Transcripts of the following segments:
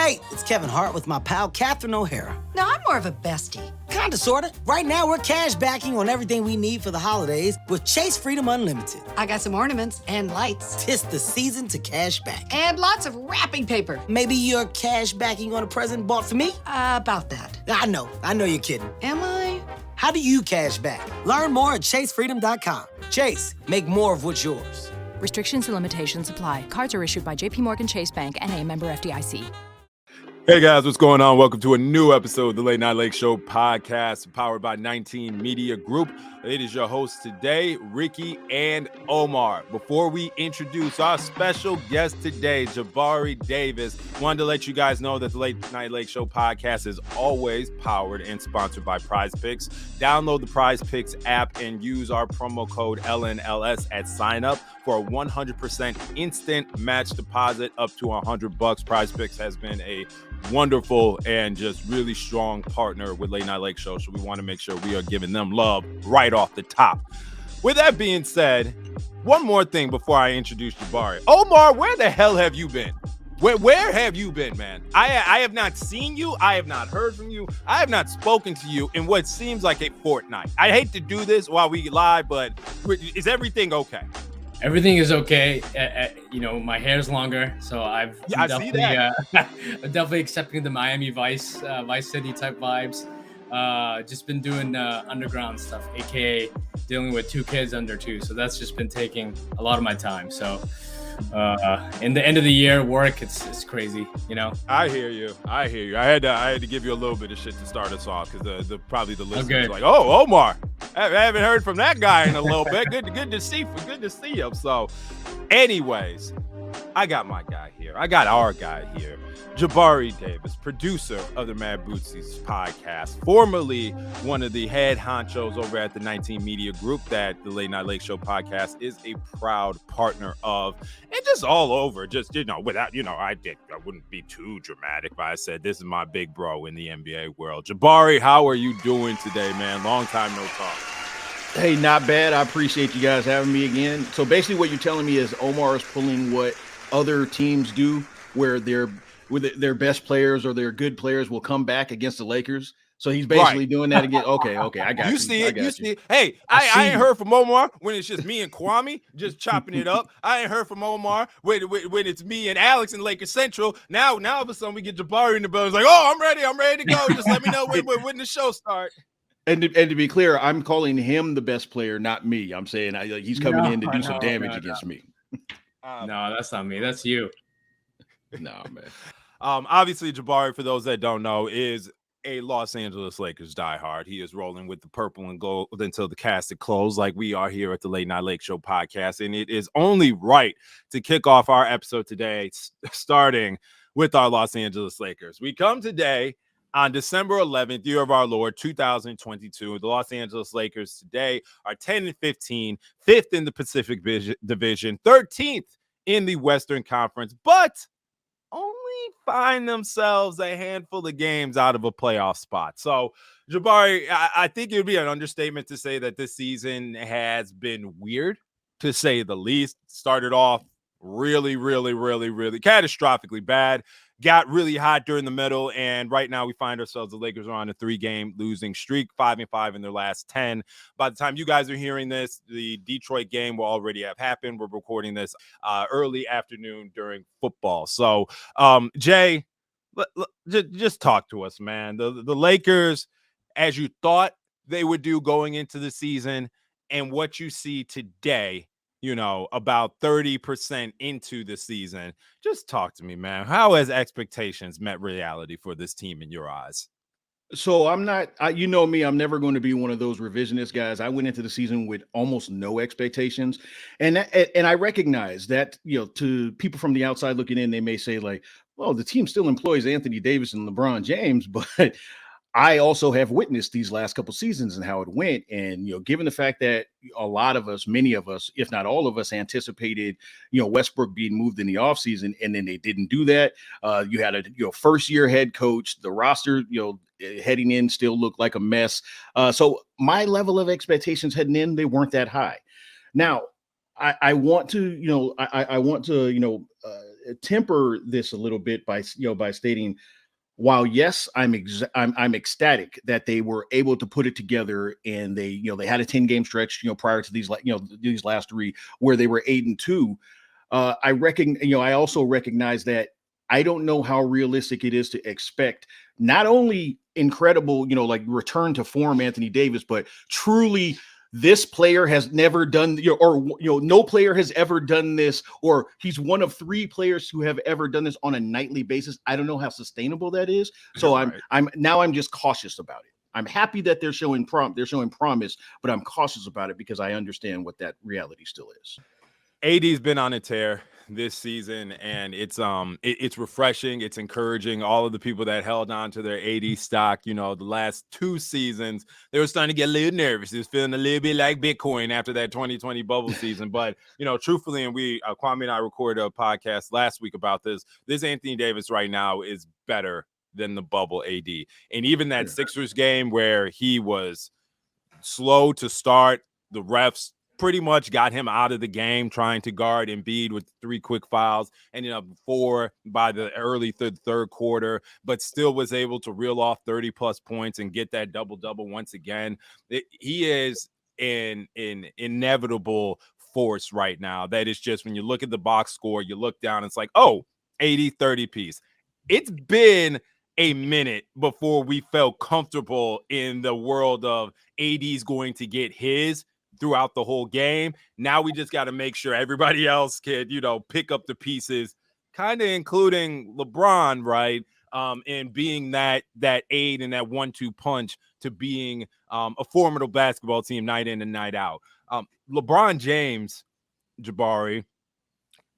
Hey, it's Kevin Hart with my pal Catherine O'Hara. No, I'm more of a bestie. Kinda, sorta. Right now, we're cash backing on everything we need for the holidays with Chase Freedom Unlimited. I got some ornaments and lights. 'Tis the season to cash back. And lots of wrapping paper. Maybe you're cash backing on a present bought for me? About that. I know you're kidding. Am I? How do you cash back? Learn more at chasefreedom.com. Chase, make more of what's yours. Restrictions and limitations apply. Cards are issued by JPMorgan Chase Bank and a member FDIC. Hey guys, what's going on? Welcome to a new episode of the Late Night Lake Show podcast powered by 19 Media Group. It is your host today, Ricky and Omar. Before we introduce our special guest today, Jabari Davis, wanted to let you guys know that the Late Night Lake Show podcast is always powered and sponsored by Prize Picks. Download the Prize Picks app and use our promo code LNLS at sign up for a 100% instant match deposit up to $100. Prize Picks has been a wonderful and just really strong partner with Late Night Lake Show, so we want to make sure we are giving them love right off the top. With that being said, one more thing before I introduce Jabari. Omar, where the hell have you been? Where have you been, man? I have not seen you. I have not heard from you. I have not spoken to you in what seems like a fortnight. I hate to do this while we live, but is everything okay? Everything is okay. My hair's longer, so I see that. I'm definitely accepting the Miami Vice City type vibes. Just been doing underground stuff, aka dealing with 2 kids under 2. So that's just been taking a lot of my time. So in the end of the year work, it's crazy, you know. I hear you. I had to give you a little bit of shit to start us off because probably the listeners are like, oh, Omar, I haven't heard from that guy in a little bit. Good to see him. So, anyways, I got my guy here. I got our guy here, Jabari Davis, producer of the Mad Boostie's podcast, formerly one of the head honchos over at the 19 Media Group that the Late Night Lake Show podcast is a proud partner of, and just all over. Just without I wouldn't be too dramatic if I said this is my big bro in the NBA world. Jabari, how are you doing today, man? Long time no talk. Hey, not bad. I appreciate you guys having me again. So basically, what you're telling me is Omar is pulling what other teams do, where their best players or their good players will come back against the Lakers. So he's basically doing that again. Okay, I got you. You see it. Hey, I ain't heard from Omar when it's just me and Kwame just chopping it up. I ain't heard from Omar when it's me and Alex in Lakers Central. Now all of a sudden we get Jabari in the building. It's like, oh, I'm ready to go. Just let me know when the show starts. And to be clear, I'm calling him the best player, not me. I'm saying he's coming in to do some damage against me. No, that's not me. That's you. No, man. Obviously, Jabari, for those that don't know, is a Los Angeles Lakers diehard. He is rolling with the purple and gold until the casket close, like we are here at the Late Night Lake Show podcast. And it is only right to kick off our episode today, starting with our Los Angeles Lakers. We come today on December 11th, year of our Lord, 2022. The Los Angeles Lakers today are 10-15, 5th in the Pacific Division, 13th in the Western Conference, but only find themselves a handful of games out of a playoff spot. So, Jabari, I think it would be an understatement to say that this season has been weird, to say the least. Started off really, really, really, really catastrophically bad. Got really hot during the middle, and right now we find ourselves, the Lakers are on a 3-game losing streak, 5-5 in their last 10. By the time you guys are hearing this, the Detroit game will already have happened. We're recording this early afternoon during football. So, Jay, just talk to us, man. The Lakers, as you thought they would do going into the season, and what you see today, about 30% into the season. Just talk to me, man. How has expectations met reality for this team in your eyes? So I'm not, you know me, I'm never going to be one of those revisionist guys. I went into the season with almost no expectations. And I recognize that, to people from the outside looking in, they may say like, well, the team still employs Anthony Davis and LeBron James, but I also have witnessed these last couple seasons and how it went. And, given the fact that a lot of us, many of us, if not all of us, anticipated, Westbrook being moved in the offseason, and then they didn't do that. You had a first year head coach, the roster, heading in still looked like a mess. So my level of expectations heading in, they weren't that high. Now, I want to, temper this a little bit by stating, while yes, I'm ecstatic that they were able to put it together, and they had a 10-game stretch prior to these these last 3 where they were 8-2. I also recognize that I don't know how realistic it is to expect not only incredible like return to form Anthony Davis, but truly this player has never done, no player has ever done this, or he's one of 3 players who have ever done this on a nightly basis. I don't know how sustainable that is. So right. I'm just cautious about it. I'm happy that they're showing promise, but I'm cautious about it because I understand what that reality still is. AD's been on a tear this season, and it's refreshing. It's encouraging. All of the people that held on to their AD stock, the last 2 seasons, they were starting to get a little nervous. It was feeling a little bit like Bitcoin after that 2020 bubble season. But, truthfully, and Kwame and I recorded a podcast last week about this Anthony Davis right now is better than the bubble AD. And even that Sixers game where he was slow to start, the refs pretty much got him out of the game trying to guard Embiid with 3 quick fouls, ended up 4 by the early third quarter, but still was able to reel off 30-plus points and get that double-double once again. He is an inevitable force right now. That is just, when you look at the box score, you look down, it's like, oh, 80-30 piece. It's been a minute before we felt comfortable in the world of AD's going to get his throughout the whole game. Now we just got to make sure everybody else can, pick up the pieces, kind of including LeBron, right? And being that aid and that 1-2 punch to being a formidable basketball team night in and night out. LeBron James, Jabari,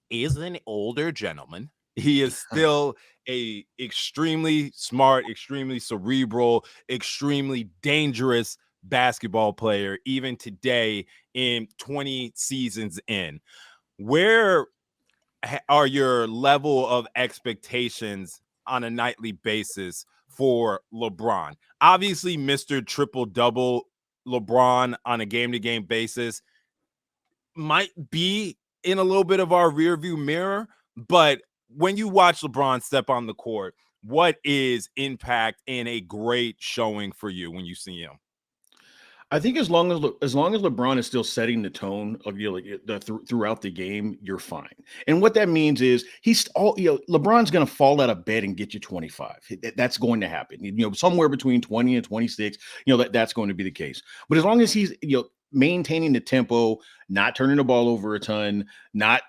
is an older gentleman. He is still a extremely smart, extremely cerebral, extremely dangerous basketball player, even today in 20 seasons in. Where are your level of expectations on a nightly basis for LeBron? Obviously, Mr. Triple-Double LeBron on a game-to-game basis might be in a little bit of our rearview mirror, but when you watch LeBron step on the court, what is impact and a great showing for you when you see him? I think as long as LeBron is still setting the tone of throughout the game, you're fine. And what that means is LeBron's going to fall out of bed and get you 25. That's going to happen. Somewhere between 20 and 26. That's going to be the case. But as long as he's maintaining the tempo, not turning the ball over a ton, not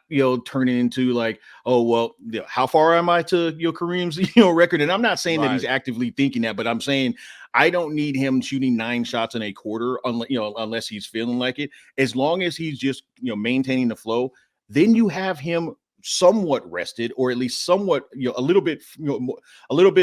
turning into like, oh well, how far am I to Kareem's record? And I'm not saying that he's actively thinking that, but I'm saying I don't need him shooting 9 shots in a quarter unless he's feeling like it. As long as he's just maintaining the flow, then you have him somewhat rested, or at least somewhat a little bit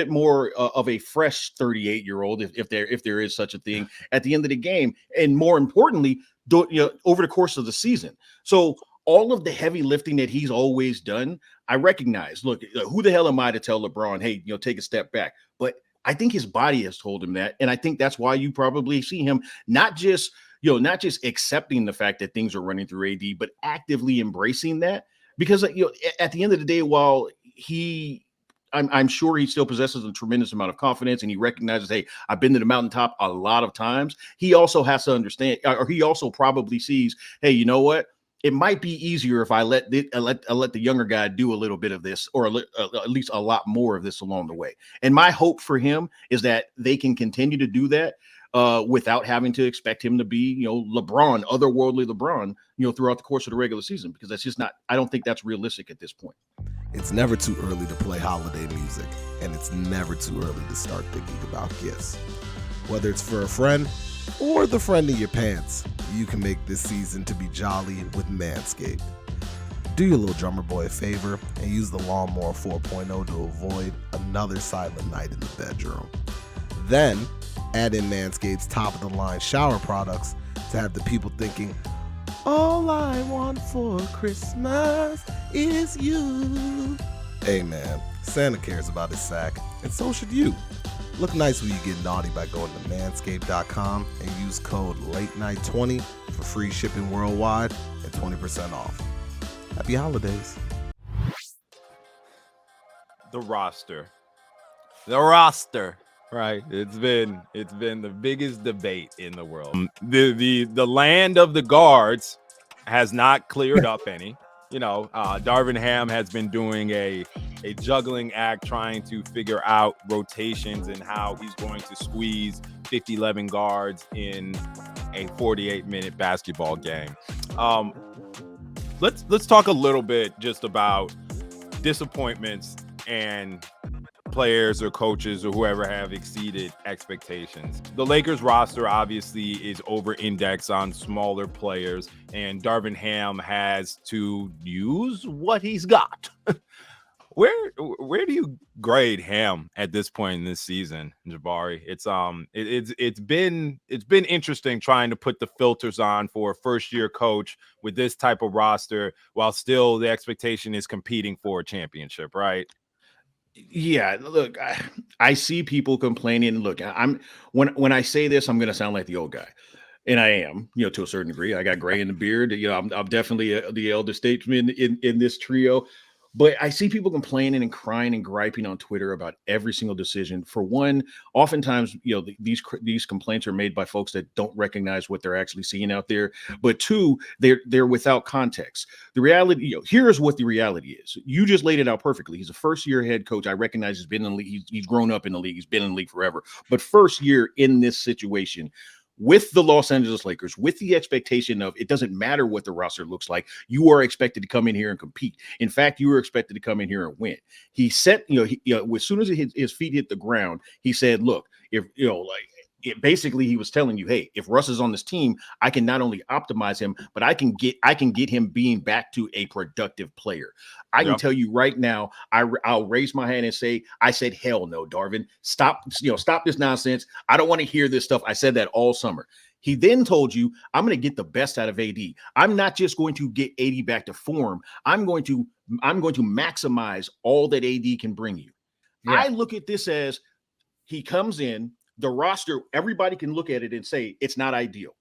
more of a fresh 38-year-old, if there is such a thing at the end of the game, and more importantly, over the course of the season. So all of the heavy lifting that he's always done, I recognize. Look, who the hell am I to tell LeBron, hey, take a step back? But I think his body has told him that, and I think that's why you probably see him not just accepting the fact that things are running through AD, but actively embracing that. Because at the end of the day, while I'm sure he still possesses a tremendous amount of confidence, and he recognizes, hey, I've been to the mountaintop a lot of times. He also has to understand, or he also probably sees, hey, you know what? It might be easier if I let the younger guy do a little bit of this, or at least a lot more of this along the way. And my hope for him is that they can continue to do that without having to expect him to be, LeBron, otherworldly LeBron, throughout the course of the regular season, because that's just not, I don't think that's realistic at this point. It's never too early to play holiday music, and it's never too early to start thinking about gifts. Whether it's for a friend or the friend in your pants, you can make this season to be jolly with Manscaped. Do your little drummer boy a favor and use the Lawnmower 4.0 to avoid another silent night in the bedroom. Then, add in Manscaped's top-of-the-line shower products to have the people thinking, all I want for Christmas is you. Hey man, Santa cares about his sack, and so should you. Look nice when you get naughty by going to manscaped.com and use code LATENIGHT20 for free shipping worldwide and 20% off. Happy holidays. the roster. The roster, right? It's been the biggest debate in the world. The land of the guards has not cleared up any. Darvin Ham has been doing a juggling act trying to figure out rotations and how he's going to squeeze 50-11 guards in a 48-minute basketball game. Let's talk a little bit just about disappointments and players or coaches or whoever have exceeded expectations. The Lakers roster obviously is over-indexed on smaller players, and Darvin Ham has to use what he's got. Where do you grade Ham at this point in this season, Jabari? It's been interesting trying to put the filters on for a first-year coach with this type of roster while still the expectation is competing for a championship, right? Yeah, look, I see people complaining. Look, when I say this, I'm going to sound like the old guy, and I am, to a certain degree. I got gray in the beard. I'm definitely the elder statesman in this trio. But I see people complaining and crying and griping on Twitter about every single decision. For one, oftentimes, these complaints are made by folks that don't recognize what they're actually seeing out there. But two, they're without context. The reality, here's what the reality is. You just laid it out perfectly. He's a first-year head coach. I recognize he's been in the league. He's grown up in the league. He's been in the league forever. But first year in this situation, with the Los Angeles Lakers, with the expectation of it doesn't matter what the roster looks like, you are expected to come in here and compete. In fact, you were expected to come in here and win. He said, as soon as his feet hit the ground, he said, look, if, basically he was telling you, hey, if Russ is on this team, I can not only optimize him, but I can get him being back to a productive player. I can tell you right now, I'll raise my hand and say, I said, hell no, Darvin, stop this nonsense. I don't want to hear this stuff. I said that all summer. He then told you, I'm going to get the best out of AD. I'm not just going to get AD back to form. I'm going to maximize all that AD can bring you. Yeah. I look at this as he comes in, the roster, everybody can look at it and say it's not ideal.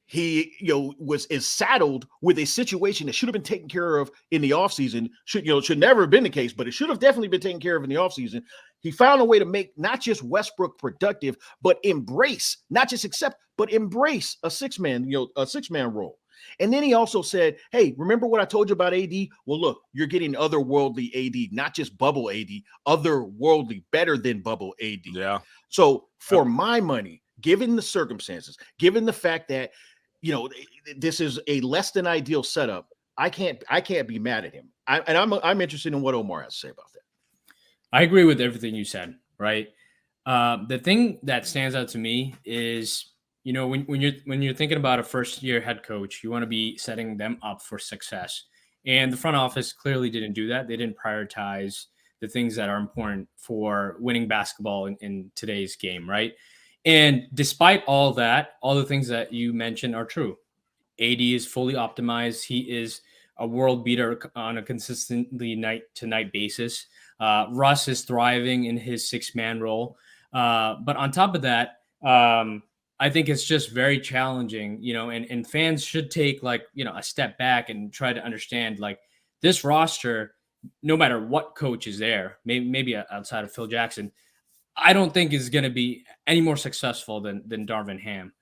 He, is saddled with a situation that should have been taken care of in the offseason. Should never have been the case, but it should have definitely been taken care of in the offseason. He found a way to make not just Westbrook productive, but embrace, not just accept, but embrace a six-man role. And then he also said, hey, remember what I told you about AD? Well, look, you're getting otherworldly AD, not just bubble AD, otherworldly, better than bubble AD. Yeah. So for my money, given the circumstances, given the fact that, this is a less than ideal setup, I can't be mad at him. I'm interested in what Omar has to say about that. I agree with everything you said, right? The thing that stands out to me is, when you're thinking about a first-year head coach, you want to be setting them up for success. And the front office clearly didn't do that. They didn't prioritize the things that are important for winning basketball in today's game, right? And despite all that, all the things that you mentioned are true. AD is fully optimized. He is a world beater on a consistently night-to-night basis. Russ is thriving in his six-man role. But on top of that, I think it's just very challenging, and fans should take a step back and try to understand this roster, no matter what coach is there, maybe outside of Phil Jackson, I don't think is going to be any more successful than Darvin Ham.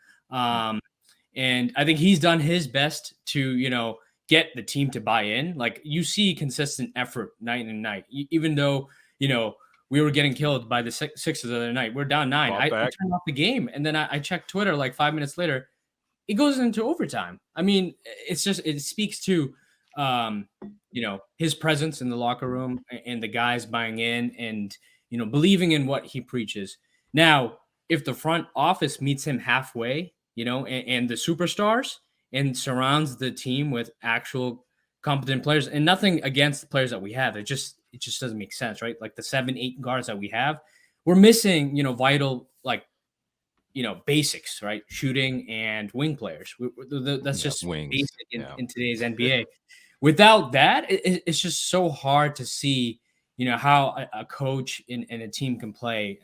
And I think he's done his best to, get the team to buy in. You see consistent effort night and night, even though, we were getting killed by the Sixers the other night. We're down 9. I turned off the game, and then I checked Twitter 5 minutes later. It goes into overtime. I mean, it speaks to, his presence in the locker room and the guys buying in and, believing in what he preaches. Now, if the front office meets him halfway, and the superstars and surrounds the team with actual competent players, and nothing against the players that we have, it just doesn't make sense, right? The 7-8 guards that we have, we're missing, vital, basics, right? Shooting and wing players. That's just wings. Basic in today's NBA. Without that, it's just so hard to see, how a coach and a team can play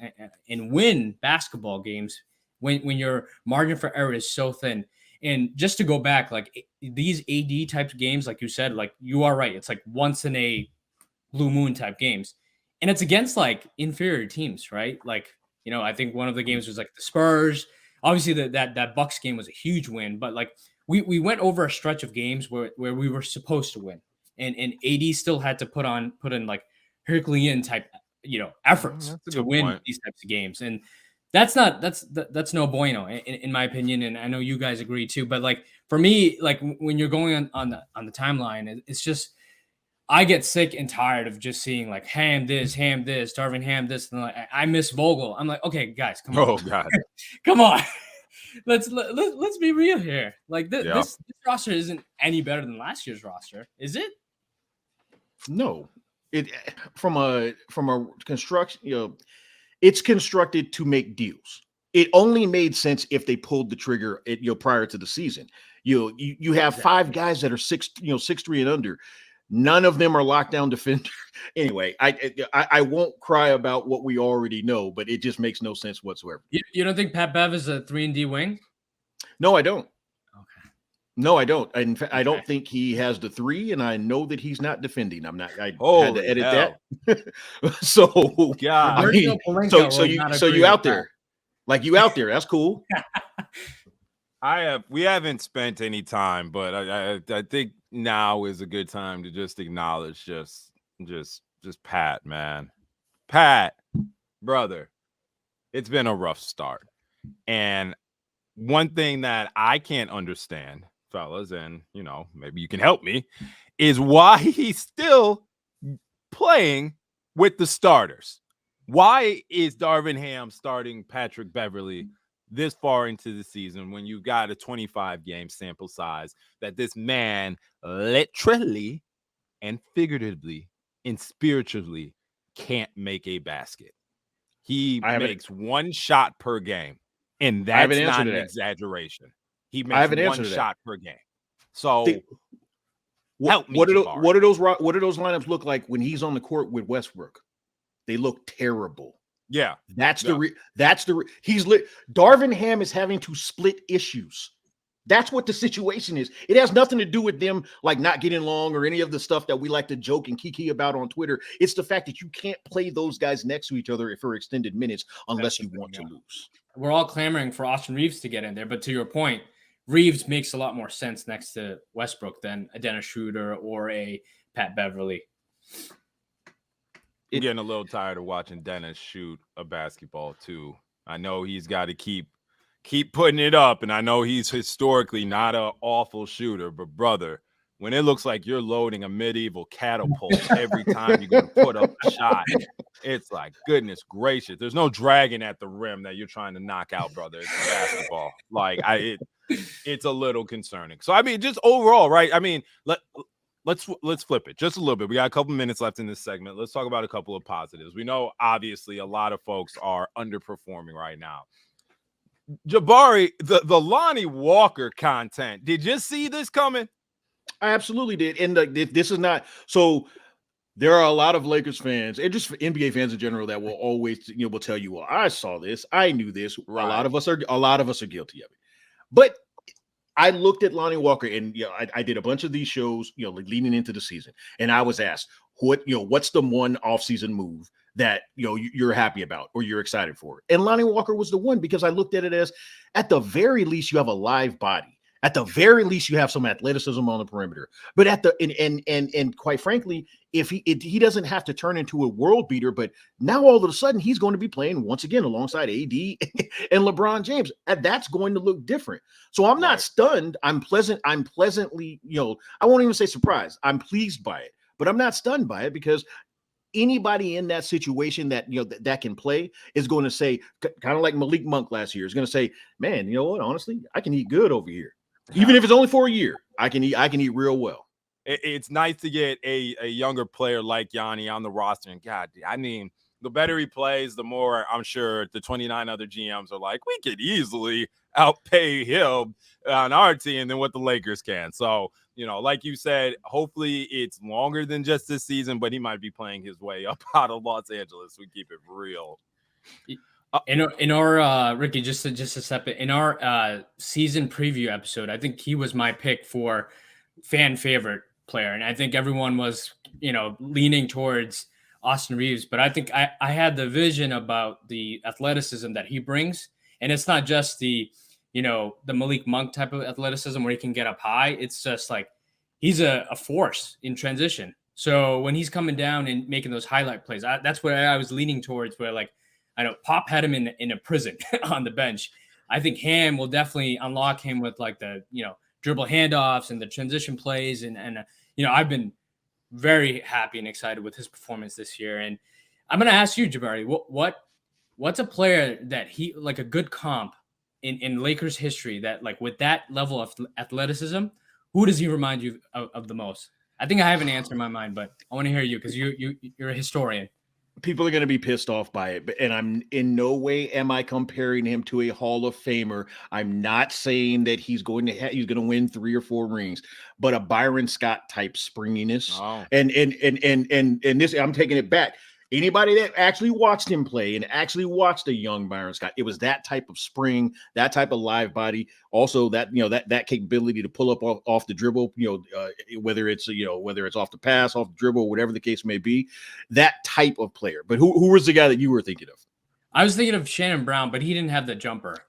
and win basketball games when your margin for error is so thin. And just to go back, these AD type games, like you said, you are right. It's once in a blue moon type games. and it's against like inferior teams, right? Like, I think one of the games was like the Spurs. Obviously, that Bucks game was a huge win, but like we went over a stretch of games where we were supposed to win, and AD still had to put in like Herculean type efforts to win these types of games, and that's no bueno in my opinion, and I know you guys agree too. But like for me, like when you're going on the timeline, it's just I get sick and tired of just seeing like Ham this, Darvin Ham this, and like I miss Vogel. I'm like, okay, guys, come on, oh god, come on, let's be real here. Like this roster isn't any better than last year's roster, is it? No, it from a construction, it's constructed to make deals. It only made sense if they pulled the trigger prior to the season. You have 5 guys that are 6'3" and under. None of them are lockdown defenders. Anyway, I won't cry about what we already know, but it just makes no sense whatsoever. You don't think Pat Bev is a 3-and-D wing? No, I don't. Okay. No, I don't. In fact, I don't think he has the 3, and I know that he's not defending. I had to edit that. So, God. I mean, so you out there, like you out there. That's cool. We haven't spent any time, but I think now is a good time to just acknowledge just Pat, man. Pat, brother, it's been a rough start. And one thing that I can't understand, fellas, and maybe you can help me, is why he's still playing with the starters. Why is Darvin Ham starting Patrick Beverley this far into the season when you got a 25-game sample size that this man literally and figuratively and spiritually can't make a basket? He makes 1 shot per game, and that's not an exaggeration. He makes 1 shot per game. So help me. What do those lineups look like when he's on the court with Westbrook? They look terrible. Yeah, Darvin Ham is having to split issues. That's what the situation is. It has nothing to do with them like not getting along or any of the stuff that we like to joke and kiki about on Twitter. It's the fact that you can't play those guys next to each other for extended minutes unless you want to lose. We're all clamoring for Austin Reeves to get in there, but to your point, Reeves makes a lot more sense next to Westbrook than a Dennis Schroeder or a Pat Beverley. I'm getting a little tired of watching Dennis shoot a basketball too. I know he's got to keep putting it up, and I know he's historically not an awful shooter, but brother, when it looks like you're loading a medieval catapult every time you go to put up a shot, it's like, goodness gracious, there's no dragon at the rim that you're trying to knock out, brother. It's basketball. Like it's a little concerning. So I mean, just overall, right? I mean, Let's flip it just a little bit. We got a couple minutes left in this segment. Let's talk about a couple of positives. We know, obviously, a lot of folks are underperforming right now. Jabari, the Lonnie Walker content, did you see this coming? I absolutely did. And this is not – so there are a lot of Lakers fans and just NBA fans in general that will always will tell you, well, I saw this. I knew this. Right. A lot of us are guilty of it. But – I looked at Lonnie Walker, and I did a bunch of these shows, leading into the season, and I was asked, what's the one offseason move that you're happy about or you're excited for? And Lonnie Walker was the one, because I looked at it as, at the very least, you have a live body. At the very least, you have some athleticism on the perimeter. But and quite frankly, if he doesn't have to turn into a world beater, but now all of a sudden he's going to be playing once again alongside AD and LeBron James, and that's going to look different. So I'm not stunned. I'm pleasantly, I won't even say surprised. I'm pleased by it, but I'm not stunned by it, because anybody in that situation that that can play is going to say, kind of like Malik Monk last year, is going to say, man, you know what? Honestly, I can eat good over here. Even if it's only for a year, I can eat real well. It's nice to get a younger player like Yanni on the roster. And God, I mean, the better he plays, the more I'm sure the 29 other GMs are like, we could easily outpay him on our team than what the Lakers can. So, like you said, hopefully it's longer than just this season, but he might be playing his way up out of Los Angeles. We keep it real. In our Ricky, just to step in our season preview episode, I think he was my pick for fan favorite player, and I think everyone was leaning towards Austin Reeves, but I think I had the vision about the athleticism that he brings. And it's not just the Malik Monk type of athleticism where he can get up high. It's just like he's a force in transition. So when he's coming down and making those highlight plays, that's where I was leaning towards, where like I know Pop had him in a prison on the bench. I think Ham will definitely unlock him with like the, dribble handoffs and the transition plays. And I've been very happy and excited with his performance this year. And I'm going to ask you, Jabari, what's a player that he, like a good comp in Lakers history that like with that level of athleticism, who does he remind you of the most? I think I have an answer in my mind, but I want to hear you because you're a historian. People are going to be pissed off by it, and I'm in no way am I comparing him to a Hall of Famer. I'm not saying that he's going to win 3 or 4 rings, but a Byron Scott type springiness. Oh. And this, I'm taking it back. Anybody that actually watched him play and actually watched a young Byron Scott, it was that type of spring, that type of live body. Also, that that capability to pull up off the dribble, whether it's off the pass, off the dribble, whatever the case may be, that type of player. But who was the guy that you were thinking of? I was thinking of Shannon Brown, but he didn't have the jumper.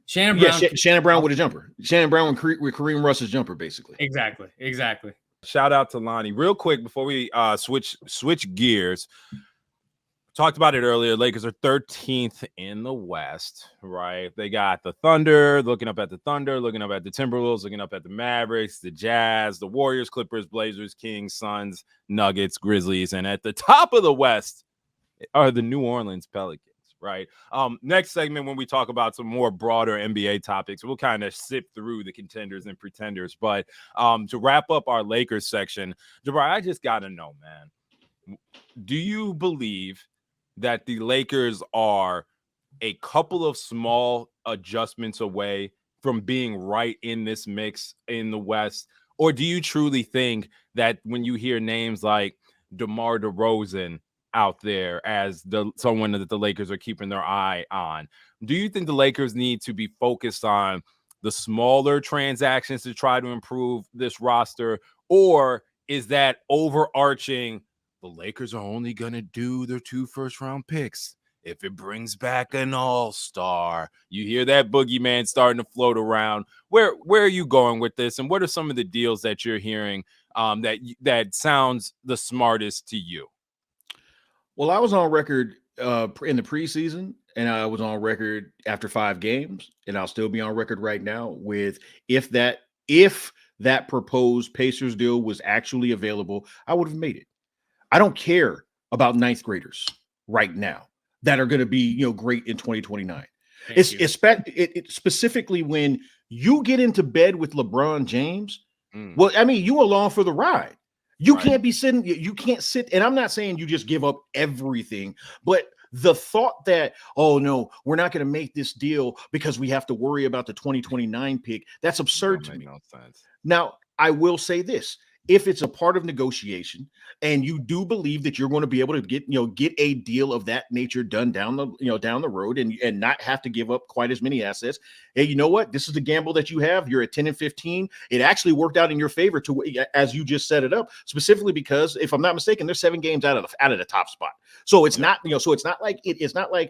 Shannon Brown, Shannon Brown with a jumper. Shannon Brown with Kareem Russ's jumper, basically. Exactly. Shout out to Lonnie. Real quick before we switch gears. Talked about it earlier. Lakers are 13th in the West, right? They got the Thunder, looking up at the Thunder, looking up at the Timberwolves, looking up at the Mavericks, the Jazz, the Warriors, Clippers, Blazers, Kings, Suns, Nuggets, Grizzlies. And at the top of the West are the New Orleans Pelicans, right? Next segment, when we talk about some more broader NBA topics, we'll kind of sift through the contenders and pretenders. But to wrap up our Lakers section, Jabari, I just got to know, man, do you believe that the Lakers are a couple of small adjustments away from being right in this mix in the West? Or do you truly think that when you hear names like DeMar DeRozan out there as someone that the Lakers are keeping their eye on, do you think the Lakers need to be focused on the smaller transactions to try to improve this roster? Or is that overarching, the Lakers are only going to do their 2 first-round picks if it brings back an all-star? You hear that boogeyman starting to float around. Where are you going with this? And what are some of the deals that you're hearing that sounds the smartest to you? Well, I was on record in the preseason, and I was on record after 5 games, and I'll still be on record right now with if that proposed Pacers deal was actually available, I would have made it. I don't care about 9th graders right now that are going to be, great in 2029. It's specifically when you get into bed with LeBron James. Well, I mean, you along for the ride. You can't be sitting. You can't sit. And I'm not saying you just give up everything, but the thought that, oh no, we're not going to make this deal because we have to worry about the 2029 pick. That's absurd to me. No sense. Now, I will say this. If it's a part of negotiation and you do believe that you're going to be able to get a deal of that nature done down the road and not have to give up quite as many assets, hey, you know what? This is the gamble that you have. You're at 10-15. It actually worked out in your favor as you just set it up, specifically because if I'm not mistaken, they're 7 games out of the top spot. So it's not, so it's not like leapfrogging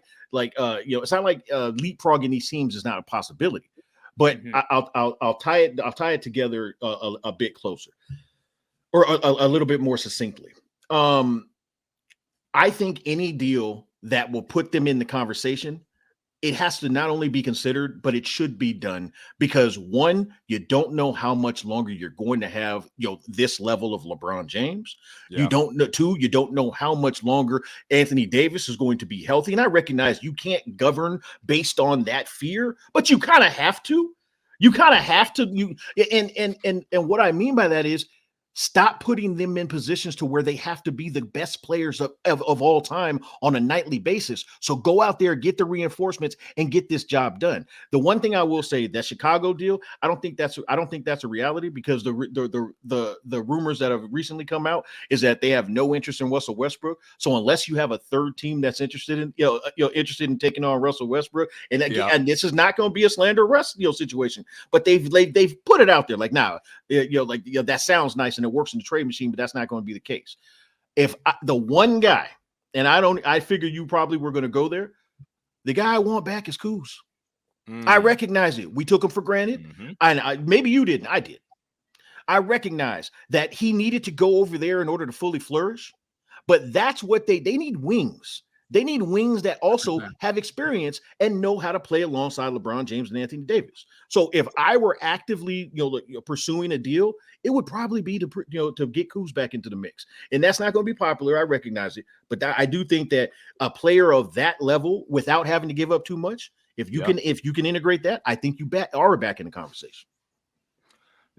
these teams is not a possibility. But I'll tie it together a bit closer. Or a little bit more succinctly. I think any deal that will put them in the conversation, it has to not only be considered, but it should be done because 1, you don't know how much longer you're going to have, this level of LeBron James. Yeah. You don't know. 2, you don't know how much longer Anthony Davis is going to be healthy. And I recognize you can't govern based on that fear, but you kind of have to. And what I mean by that is, stop putting them in positions to where they have to be the best players of all time on a nightly basis. So go out there, get the reinforcements, and get this job done. The one thing I will say, that Chicago deal, I don't think that's a reality because the rumors that have recently come out is that they have no interest in Russell Westbrook. So unless you have a third team that's interested in taking on Russell Westbrook, and this is not going to be a slander Russ situation, but they've put it out there like, that sounds nice and it works in the trade machine, but that's not going to be the case. If the one guy and I figure you probably were going to go there. The guy I want back is Kuz. I recognize it. We took him for granted. And maybe you didn't. I did. I recognize that he needed to go over there in order to fully flourish. But that's what they need wings. They need wings that also have experience and know how to play alongside LeBron James and Anthony Davis. So if I were actively, pursuing a deal, it would probably be to get Kuz back into the mix. And that's not going to be popular. I recognize it. But I do think that a player of that level, without having to give up too much, if you can integrate that, I think you are back in the conversation.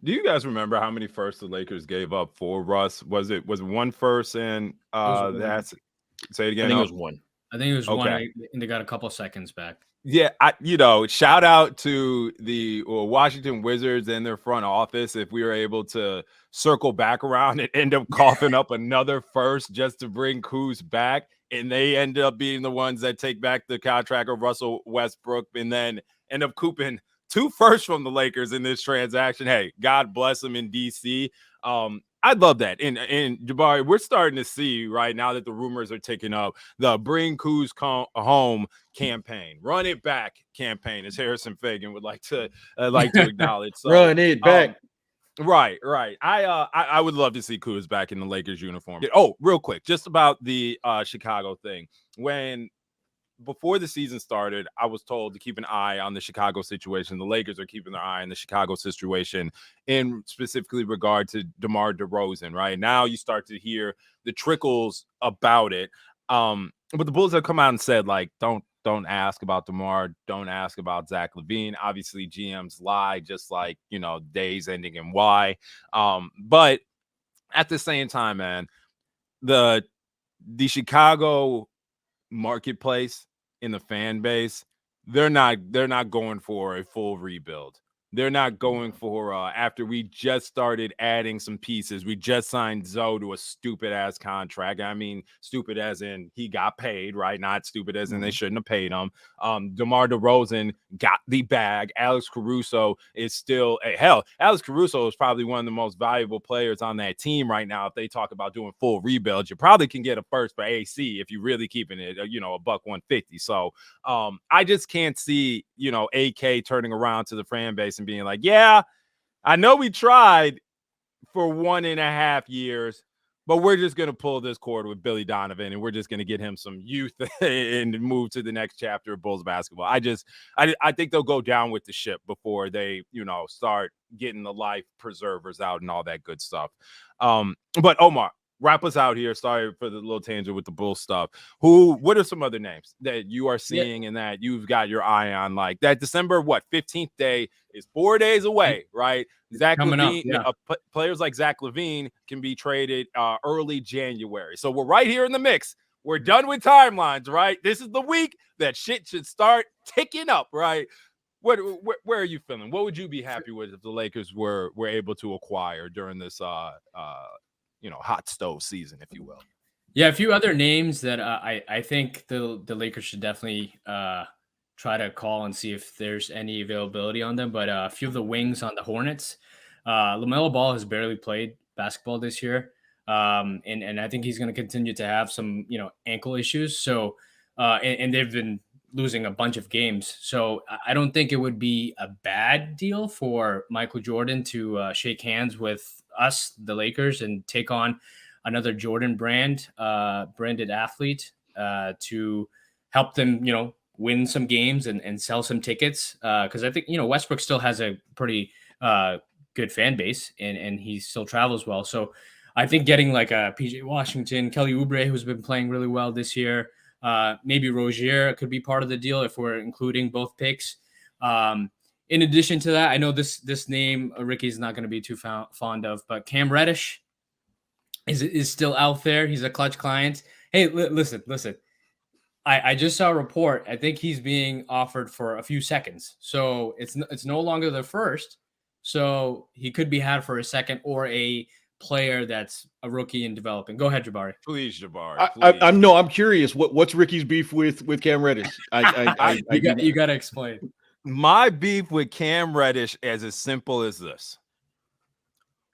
Do you guys remember how many firsts the Lakers gave up for Russ? Was it one first and that's say it again? I think it was one. One, and they got a couple seconds back. Yeah, shout out to the Washington Wizards and their front office if we were able to circle back around and end up coughing up another first just to bring Kuz back, and they end up being the ones that take back the contract of Russell Westbrook and then end up cooping 2 firsts from the Lakers in this transaction. Hey, God bless them in DC. I'd love that. And Jabari, we're starting to see right now that the rumors are ticking up the Bring Kuz Home campaign, Run It Back campaign, as Harrison Fagan would like to acknowledge. So, Run it back. Right. I would love to see Kuz back in the Lakers uniform. Oh, real quick, just about the Chicago thing. Before the season started, I was told to keep an eye on the Chicago situation. The Lakers are keeping their eye on the Chicago situation in specifically regard to DeMar DeRozan. Right now, you start to hear the trickles about it. But the Bulls have come out and said, like, don't ask about DeMar. Don't ask about Zach LaVine. Obviously, GMs lie, just like, days ending in Y. But at the same time, man, the Chicago marketplace in the fan base, they're not going for a full rebuild. They're not going for after we just started adding some pieces. We just signed Zoe to a stupid ass contract. I mean, stupid as in he got paid, right? Not stupid as in they shouldn't have paid him. DeMar DeRozan got the bag. Alex Caruso is still Alex Caruso is probably one of the most valuable players on that team right now. If they talk about doing full rebuilds, you probably can get a first for AC if you're really keeping it, $150. So I just can't see, AK turning around to the fan base and being like, yeah, I know we tried for 1.5 years, but we're just going to pull this cord with Billy Donovan and we're just going to get him some youth and move to the next chapter of Bulls basketball. I think they'll go down with the ship before they, start getting the life preservers out and all that good stuff. But Omar, wrap us out here. Sorry for the little tangent with the Bulls stuff. What are some other names that you are seeing and that you've got your eye on? Like that December 15th day is 4 days away, right? Zach LaVine, players like Zach LaVine can be traded early January. So we're right here in the mix. We're done with timelines, right? This is the week that shit should start ticking up, right? Where are you feeling? What would you be happy with if the Lakers were able to acquire during this hot stove season, if you will? Yeah, a few other names that I think the Lakers should definitely try to call and see if there's any availability on them. But a few of the wings on the Hornets. LaMelo Ball has barely played basketball this year, and I think he's going to continue to have some ankle issues. So and they've been losing a bunch of games. So I don't think it would be a bad deal for Michael Jordan to shake hands with us, the Lakers, and take on another Jordan branded athlete to help them, win some games and sell some tickets. Because I think, Westbrook still has a pretty good fan base and he still travels well. So I think getting like a PJ Washington, Kelly Oubre, who's been playing really well this year, maybe Rozier could be part of the deal if we're including both picks. In addition to that, I know this name Ricky's not going to be too fond of, but Cam Reddish is still out there. He's a clutch client. Hey, listen. I just saw a report. I think he's being offered for a few seconds, so it's no longer the first. So he could be had for a second or a player that's a rookie and developing. Go ahead, Jabari. Please, Jabari. Please. I'm curious. What's Ricky's beef with Cam Reddish? You got to explain. My beef with Cam Reddish is as simple as this.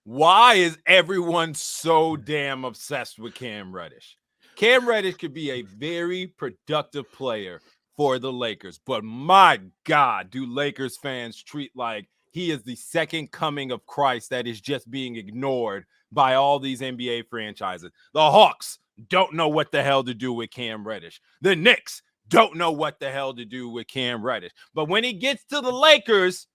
Why is everyone so damn obsessed with Cam Reddish? Cam Reddish could be a very productive player for the Lakers, but my God, do Lakers fans treat like he is the second coming of Christ that is just being ignored by all these NBA franchises. The Hawks don't know what the hell to do with Cam Reddish. The Knicks don't know what the hell to do with Cam Reddish. But when he gets to the Lakers,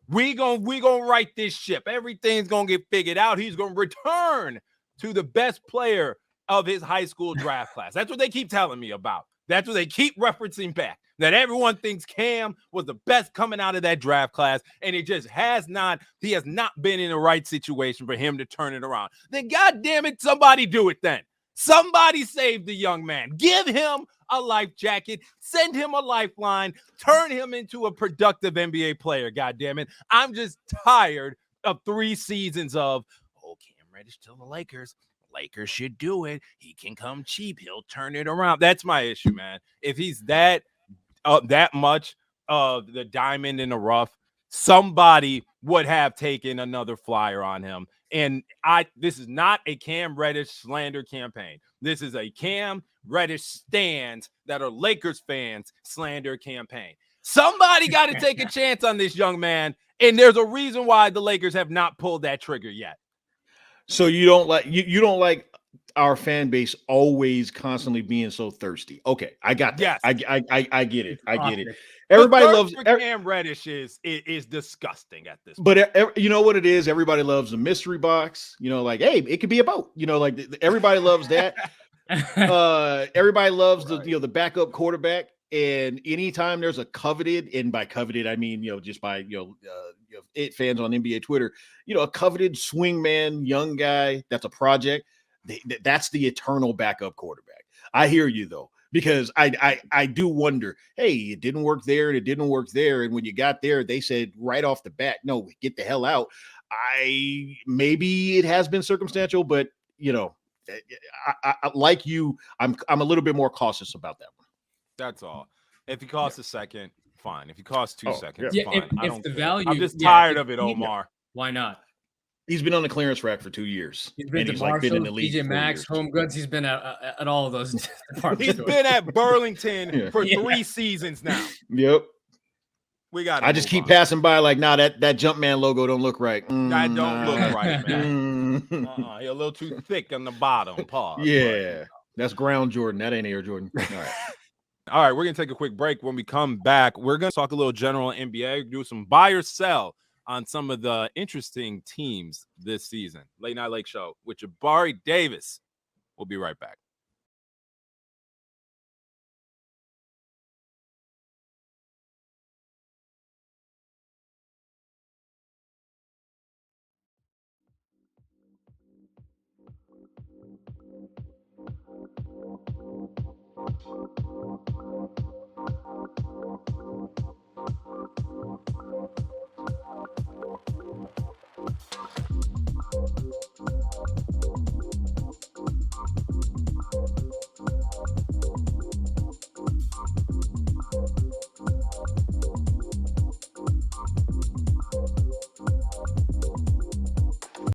we gonna right this ship. Everything's gonna get figured out. He's gonna return to the best player of his high school draft class. That's what they keep telling me about. That's what they keep referencing back. That everyone thinks Cam was the best coming out of that draft class, and it just has not. He has not been in the right situation for him to turn it around. Then, God damn it, somebody do it then. Somebody save the young man. Give him a life jacket. Send him a lifeline. Turn him into a productive NBA player, God damn it. I'm just tired of 3 seasons of, Cam Reddish to the Lakers. Lakers should do it. He can come cheap. He'll turn it around. That's my issue, man. If he's that much of the diamond in the rough, somebody would have taken another flyer on him. And this is not a Cam Reddish slander campaign. This is a Cam Reddish stands that are Lakers fans slander campaign. Somebody got to take a chance on this young man, and there's a reason why the Lakers have not pulled that trigger yet. So you don't like our fan base always constantly being so thirsty. Okay, I got that. Yes. I get it. I get it. Everybody loves Cam Reddish is disgusting at this point. But you know what it is? Everybody loves the mystery box. You know, like, hey, it could be a boat. You know, like everybody loves that. Everybody loves the backup quarterback. And anytime there's a coveted, and by coveted I mean just by it fans on NBA Twitter, a coveted swingman young guy that's a project. That's the eternal backup quarterback. I hear you though, because I do wonder, hey, it didn't work there and it didn't work there, and when you got there, they said right off the bat, no, get the hell out. Maybe it has been circumstantial, but I like you, I'm a little bit more cautious about that one. That's all. If he costs a second, fine. If he costs 2 seconds, fine. If the value, I'm just tired of it, Omar. Why not? He's been on the clearance rack for 2 years. He's been been in the league. DJ Maxx, Home Goods. He's been at all of those departments. He's been at Burlington for 3 seasons now. Yep. I just keep passing by like, that Jumpman logo don't look right. That don't look right, man. You're a little too thick on the bottom. Pause. Yeah, that's ground Jordan. That ain't Air Jordan. All right. All right, we're going to take a quick break. When we come back, we're going to talk a little general NBA, do some buy or sell on some of the interesting teams this season. Late Night Lake Show with Jabari Davis. We'll be right back.